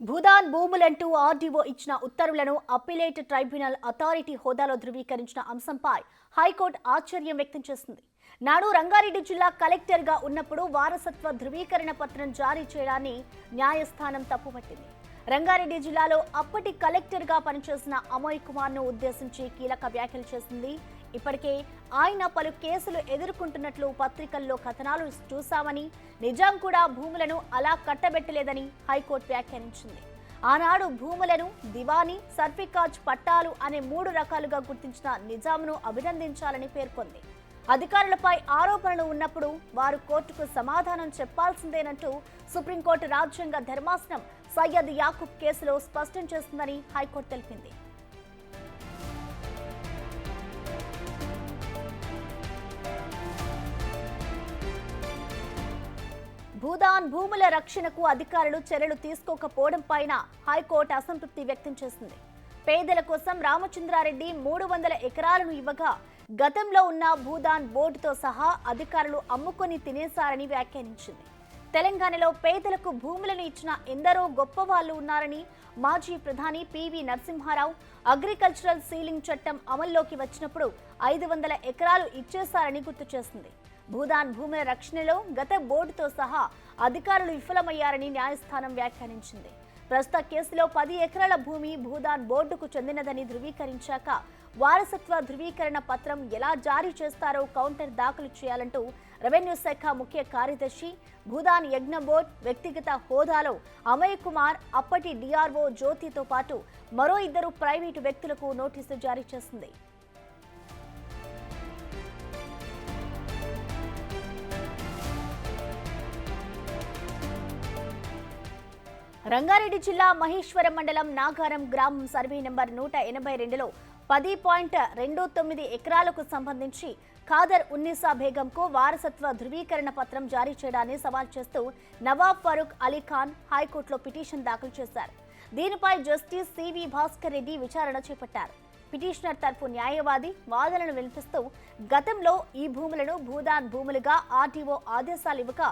Bhoodan భూములంటూ RDO ఇచ్చిన ఉత్తర్వులను appellate tribunal authority హోదాలో ధృవీకరించిన అంశంపై హైకోర్టు ఆశ్చర్యం వ్యక్తం చేసింది. నాడు రంగారెడ్డి జిల్లా కలెక్టర్గా ఉన్నప్పుడు వారసత్వ ధృవీకరణ పత్రం జారీ చేయడాన్ని న్యాయస్థానం తప్పుపట్టింది. రంగారెడ్డి జిల్లాలో అప్పటి కలెక్టర్గా పనిచేసిన అమోయ్ కుమార్ను ఉద్దేశించి కీలక వ్యాఖ్యలు చేసింది. ఇప్పటికే ఆయన పలు కేసులు ఎదుర్కొంటున్నట్లు పత్రికల్లో కథనాలు చూశామని, నిజాం కూడా భూములను అలా కట్టబెట్టలేదని హైకోర్టు వ్యాఖ్యానించింది. ఆనాడు భూములను దివానీ, సర్ఫికాజ్ పట్టాలు అనే 3 రకాలుగా గుర్తించిన నిజాంను అభినందించాలని పేర్కొంది. అధికారులపై ఆరోపణలు ఉన్నప్పుడు వారు కోర్టుకు సమాధానం చెప్పాల్సిందేనంటూ సుప్రీంకోర్టు రాజ్యాంగ ధర్మాసనం సయ్యద్ యాకూబ్ కేసులో స్పష్టం చేస్తుందని హైకోర్టు తెలిపింది. భూదాన్ భూముల రక్షణకు అధికారులు చర్యలు తీసుకోకపోవడం పైన హైకోర్టు అసంతృప్తి వ్యక్తం చేసింది. పేదల కోసం రామచంద్రారెడ్డి 300 ఎకరాలను ఇవ్వగా గతంలో ఉన్న భూదాన్ బోర్డుతో సహా అధికారులు అమ్ముకొని తినేశారని వ్యాఖ్యానించింది. తెలంగాణలో పేదలకు భూములను ఇచ్చిన ఎందరో గొప్ప వాళ్ళు ఉన్నారని, మాజీ ప్రధాని పివి నరసింహారావు అగ్రికల్చరల్ సీలింగ్ చట్టం అమల్లోకి వచ్చినప్పుడు 500 ఎకరాలు ఇచ్చేశారని గుర్తు చేసింది. భూదాన్ భూముల రక్షణలో గత బోర్డుతో సహా అధికారులు విఫలమయ్యారని న్యాయస్థానం వ్యాఖ్యానించింది. ప్రస్తుత కేసులో 10 ఎకరాల భూమి భూదాన్ బోర్డుకు చెందినదని ధృవీకరించాక వారసత్వ ధృవీకరణ పత్రం ఎలా జారీ చేస్తారో కౌంటర్ దాఖలు చేయాలంటూ రెవెన్యూ శాఖ ముఖ్య కార్యదర్శి, భూదాన్ యజ్ఞ బోర్డు వ్యక్తిగత హోదాలో అమయ్ కుమార్, అప్పటి డిఆర్ఓ జ్యోతితో పాటు మరో 2 ప్రైవేటు వ్యక్తులకు నోటీసు జారీ చేసింది. రంగారెడ్డి జిల్లా మహేశ్వరం మండలం నాగారం గ్రామం సర్వే నెంబర్ 182లో 10.29 ఎకరాలకు సంబంధించి ఖాదర్ ఉన్నీసా బేగంకు వారసత్వ ధృవీకరణ పత్రం జారీ చేయడాన్ని సవాల్ చేస్తూ నవాబ్ ఫరూక్ అలీ ఖాన్ హైకోర్టులో పిటిషన్ దాఖలు చేశారు. దీనిపై జస్టిస్ సివి భాస్కర్ రెడ్డి విచారణ చేపట్టారు. పిటిషనర్ తరఫు న్యాయవాది వాదనలు వినిపిస్తూ గతంలో ఈ భూములను భూదాన్ భూములుగా ఆర్టీఓ ఆదేశాలు ఇవ్వక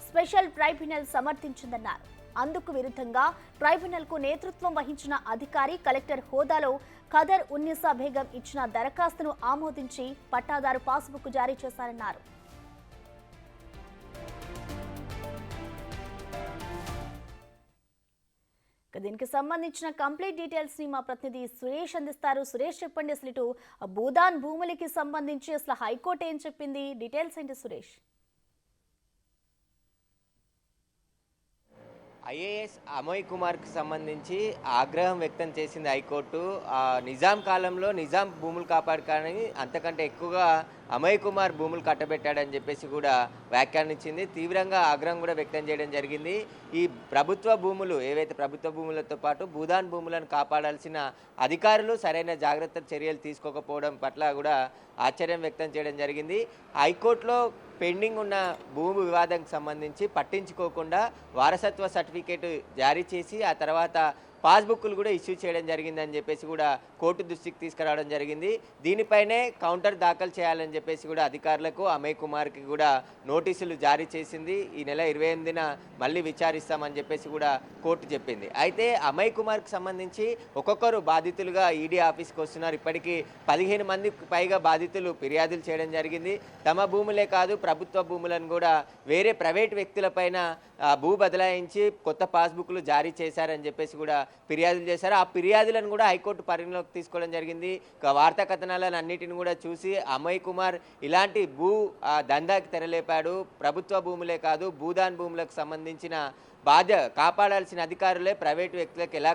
స్పెషల్ ట్రైబ్యునల్ సమర్థించిందన్నారు. అందుకు విరుద్ధంగా ట్రైబ్యునల్కు నేతృత్వం వహించిన అధికారి కలెక్టర్ హోదాలో ఖదర్ ఉన్నీసా బేగం ఇచ్చిన దరఖాస్తును ఆమోదించి పట్టాదారు పాస్బుక్ జారీ చేశారన్నారు. దీనికి సంబంధించిన కంప్లీట్ డీటెయిల్స్ ని మా ప్రతినిధి సురేష్ అందిస్తారు. సురేష్, చెప్పండి, అసలు ఇటు భూదాన్ భూములకి సంబంధించి అసలు హైకోర్టు ఏం చెప్పింది? డీటెయిల్స్ ఏంటి సురేష్? ఐఏఎస్ అమోయ్ కుమార్కి సంబంధించి ఆగ్రహం వ్యక్తం చేసింది హైకోర్టు. నిజాం కాలంలో నిజాం భూములు కాపాడుకాని అంతకంటే ఎక్కువగా అమోయ్ కుమార్ భూములు కట్టబెట్టాడని చెప్పేసి కూడా వ్యాఖ్యానించింది. తీవ్రంగా ఆగ్రహం కూడా వ్యక్తం చేయడం జరిగింది. ఈ ప్రభుత్వ భూములు ఏవైతే ప్రభుత్వ భూములతో పాటు భూదాన్ భూములను కాపాడాల్సిన అధికారులు సరైన జాగ్రత్త చర్యలు తీసుకోకపోవడం పట్ల కూడా ఆశ్చర్యం వ్యక్తం చేయడం జరిగింది. హైకోర్టులో పెండింగ్ ఉన్న భూమి వివాదానికి సంబంధించి పట్టించుకోకుండా వారసత్వ సర్టిఫికేట్ జారీ చేసి ఆ తర్వాత పాస్బుక్లు కూడా ఇష్యూ చేయడం జరిగిందని చెప్పేసి కూడా కోర్టు దృష్టికి తీసుకురావడం జరిగింది. దీనిపైనే కౌంటర్ దాఖలు చేయాలని చెప్పేసి కూడా అధికారులకు అమయ్ కుమార్కి కూడా నోటీసులు జారీ చేసింది. ఈ నెల 28న మళ్ళీ విచారిస్తామని చెప్పేసి కూడా కోర్టు చెప్పింది. అయితే అమయ్ కుమార్కి సంబంధించి ఒక్కొక్కరు బాధితులుగా ఈడీ ఆఫీస్కి వస్తున్నారు. ఇప్పటికీ 15 మందికి పైగా బాధితులు ఫిర్యాదులు చేయడం జరిగింది. తమ భూములే కాదు ప్రభుత్వ భూములను కూడా వేరే ప్రైవేట్ వ్యక్తులపైన భూ బదలాయించి కొత్త పాస్బుక్లు జారీ చేశారని చెప్పేసి కూడా ఫిర్యాదులు చేశారు. ఆ ఫిర్యాదులను కూడా హైకోర్టు పరిగణలోకి తీసుకోవడం జరిగింది. వార్తా కథనాలను అన్నిటిని కూడా చూసి అమయ్ కుమార్ ఇలాంటి దందాకి తెరలేపాడు. ప్రభుత్వ భూములే కాదు భూదాన్ భూములకు సంబంధించిన కాపాడాల్సిన అధికారులే ప్రైవేటు వ్యక్తులకు ఎలా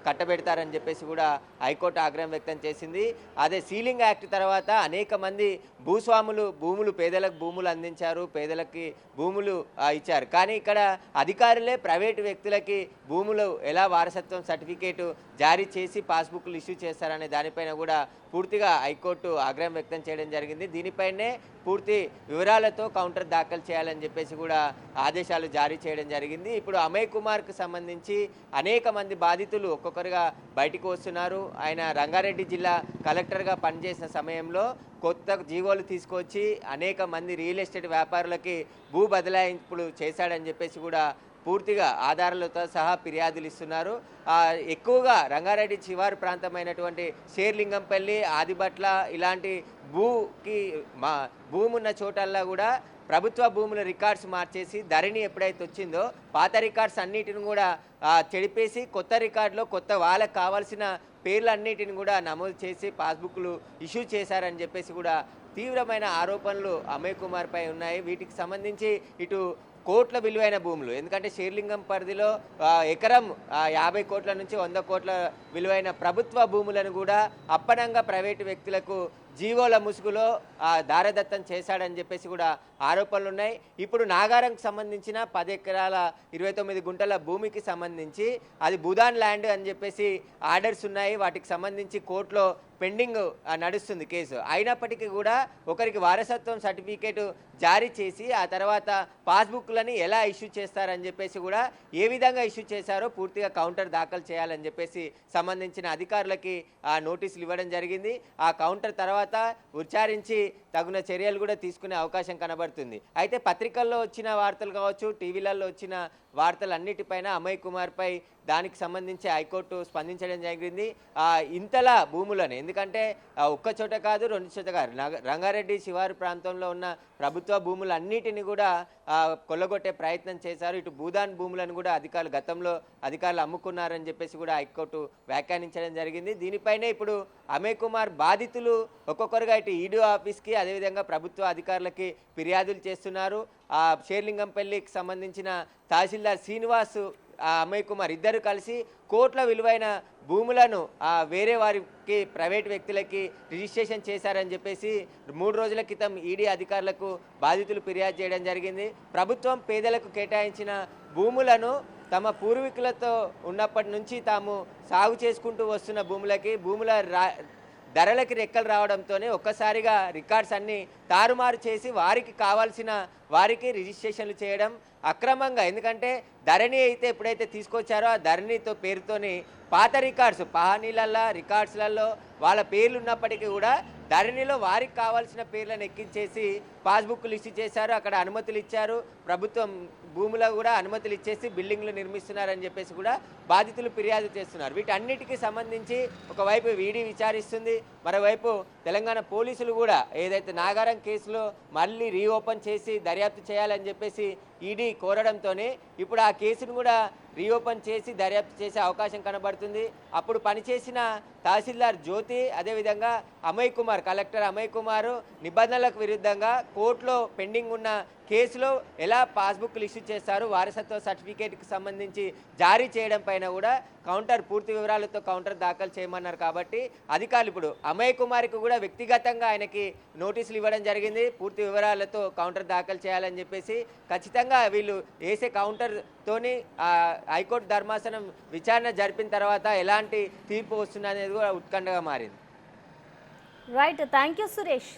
కట్టబెడతారని చెప్పేసి కూడా హైకోర్టు ఆగ్రహం వ్యక్తం చేసింది. అదే సీలింగ్ యాక్ట్ తర్వాత అనేక మంది భూస్వాములు భూములు పేదలకు భూములు అందించారు, పేదలకి భూములు ఇచ్చారు. కానీ ఇక్కడ అధికారులే ప్రైవేటు వ్యక్తులకి భూములు ఎలా వారసత్వం సర్టిఫికేటు జారీ చేసి పాస్బుక్లు ఇష్యూ చేస్తారనే దానిపైన కూడా పూర్తిగా హైకోర్టు ఆగ్రహం వ్యక్తం చేయడం జరిగింది. దీనిపైనే పూర్తి వివరాలతో కౌంటర్ దాఖలు చేయాలని చెప్పేసి కూడా ఆదేశాలు జారీ చేయడం జరిగింది. ఇప్పుడు అమయ్ కుమార్కి సంబంధించి అనేక మంది బాధితులు ఒక్కొక్కరుగా బయటకు వస్తున్నారు. ఆయన రంగారెడ్డి జిల్లా కలెక్టర్గా పనిచేసిన సమయంలో కొత్త జీవోలు తీసుకొచ్చి అనేక మంది రియల్ ఎస్టేట్ వ్యాపారులకి భూ బదలాయింపులు చేశాడని చెప్పేసి కూడా పూర్తిగా ఆధారాలతో సహా ఫిర్యాదులు ఇస్తున్నారు. ఎక్కువగా రంగారెడ్డి శివారు ప్రాంతమైనటువంటి శేర్లింగంపల్లి, ఆదిబట్ల ఇలాంటి భూకి మా భూమి ఉన్న చోటల్లా కూడా ప్రభుత్వ భూముల రికార్డ్స్ మార్చేసి ధరణి ఎప్పుడైతే వచ్చిందో పాత రికార్డ్స్ అన్నిటిని కూడా చెడిపేసి కొత్త రికార్డులో కొత్త వాళ్ళకి కావాల్సిన పేర్లన్నిటిని కూడా నమోదు చేసి పాస్బుక్లు ఇష్యూ చేశారని చెప్పేసి కూడా తీవ్రమైన ఆరోపణలు అమయ్ కుమార్ పై ఉన్నాయి. వీటికి సంబంధించి ఇటు కోట్ల విలువైన భూములు, ఎందుకంటే శేర్లింగం పరిధిలో ఎకరం 50 కోట్ల నుంచి 100 కోట్ల విలువైన ప్రభుత్వ భూములను కూడా అప్పనంగా ప్రైవేటు వ్యక్తులకు జీవోల ముసుగులో దారదత్తం చేశాడని చెప్పేసి కూడా ఆరోపణలు ఉన్నాయి. ఇప్పుడు నాగారంకి సంబంధించిన 10 ఎకరాల 29 గుంటల భూమికి సంబంధించి అది భూదాన్ ల్యాండ్ అని చెప్పేసి ఆర్డర్స్ ఉన్నాయి. వాటికి సంబంధించి కోర్టులో పెండింగ్ నడుస్తుంది కేసు. అయినప్పటికీ కూడా ఒకరికి వారసత్వం సర్టిఫికేట్ జారీ చేసి ఆ తర్వాత పాస్బుక్లని ఎలా ఇష్యూ చేస్తారని చెప్పేసి కూడా ఏ విధంగా ఇష్యూ చేశారో పూర్తిగా కౌంటర్ దాఖలు చేయాలని చెప్పేసి సంబంధించిన అధికారులకి నోటీసులు ఇవ్వడం జరిగింది. ఆ కౌంటర్ తర్వాత విచారించి తగిన చర్యలు కూడా తీసుకునే అవకాశం కనబడుతుంది. అయితే పత్రికల్లో వచ్చిన వార్తలు కావచ్చు, టీవీలలో వచ్చిన వార్తలన్నిటిపైన అమయ్ కుమార్పై దానికి సంబంధించి హైకోర్టు స్పందించడం జరిగింది. ఇంతలా భూములను, ఎందుకంటే ఒక్క చోట కాదు 2 చోట కాదు, రంగారెడ్డి శివారు ప్రాంతంలో ఉన్న ప్రభుత్వ భూములన్నిటిని కూడా కొల్లగొట్టే ప్రయత్నం చేశారు. ఇటు భూదాన్ భూములను కూడా గతంలో అధికారులు అమ్ముకున్నారని చెప్పేసి కూడా హైకోర్టు వ్యాఖ్యానించడం జరిగింది. దీనిపైనే ఇప్పుడు అమయ్ కుమార్ బాధితులు ఒక్కొక్కరుగా ఇటు ఈడీ ఆఫీస్కి అదేవిధంగా ప్రభుత్వ అధికారులకి ఫిర్యాదులు చేస్తున్నారు. శేర్లింగంపల్లికి సంబంధించిన తహసీల్దార్ శ్రీనివాస్, అమయ్ కుమార్ ఇద్దరు కలిసి కోట్ల విలువైన భూములను వేరే వారికి ప్రైవేట్ వ్యక్తులకి రిజిస్ట్రేషన్ చేశారని చెప్పేసి 3 రోజుల క్రితం ఈడీ అధికారులకు బాధితులు ఫిర్యాదు చేయడం జరిగింది. ప్రభుత్వం పేదలకు కేటాయించిన భూములను తమ పూర్వీకులతో ఉన్నప్పటి నుంచి తాము సాగు చేసుకుంటూ వస్తున్న భూముల ధరలకి రెక్కలు రావడంతోనే ఒక్కసారిగా రికార్డ్స్ అన్నీ తారుమారు చేసి వారికి కావాల్సిన వారికి రిజిస్ట్రేషన్లు చేయడం అక్రమంగా. ఎందుకంటే ధరణి అయితే ఎప్పుడైతే తీసుకొచ్చారో ఆ ధరణితో పేరుతోని పాత రికార్డ్స్ పహానీలల్లో రికార్డ్స్లలో వాళ్ళ పేర్లు ఉన్నప్పటికీ కూడా ధరణిలో వారికి కావాల్సిన పేర్లను ఎక్కించేసి పాస్బుక్లు ఇష్యూ చేశారు. అక్కడ అనుమతులు ఇచ్చారు. ప్రభుత్వం భూములో కూడా అనుమతులు ఇచ్చేసి బిల్డింగ్లు నిర్మిస్తున్నారని చెప్పేసి కూడా బాధితులు ఫిర్యాదు చేస్తున్నారు. వీటన్నిటికీ సంబంధించి ఒకవైపు ఈడీ విచారిస్తుంది, మరోవైపు తెలంగాణ పోలీసులు కూడా ఏదైతే నాగారం కేసులో మళ్ళీ రీఓపెన్ చేసి దర్యాప్తు చేయాలని చెప్పేసి ఈడీ కోరడంతోనే ఇప్పుడు ఆ కేసును కూడా రీఓపెన్ చేసి దర్యాప్తు చేసే అవకాశం కనబడుతుంది. అప్పుడు పనిచేసిన తహసీల్దార్ జ్యోతి, అదేవిధంగా అమయ్ కుమార్, కలెక్టర్ అమయ్ కుమార్ నిబంధనలకు విరుద్ధంగా కోర్టులో పెండింగ్ ఉన్న కేసులో ఎలా పాస్బుక్లు ఇష్యూ చేస్తారు, వారసత్వ సర్టిఫికేట్కి సంబంధించి జారీ చేయడం పైన కూడా పూర్తి వివరాలతో కౌంటర్ దాఖలు చేయమన్నారు. కాబట్టి అధికారులు ఇప్పుడు అమయ్ కుమార్కి కూడా వ్యక్తిగతంగా ఆయనకి నోటీసులు ఇవ్వడం జరిగింది. పూర్తి వివరాలతో కౌంటర్ దాఖలు చేయాలని చెప్పేసి ఖచ్చితంగా వీళ్ళు వేసే కౌంటర్తోని హైకోర్టు ధర్మాసనం విచారణ జరిపిన తర్వాత ఎలాంటి తీర్పు వస్తుంది అనేది కూడా ఉత్కంఠగా మారింది. Right, thank you Suresh.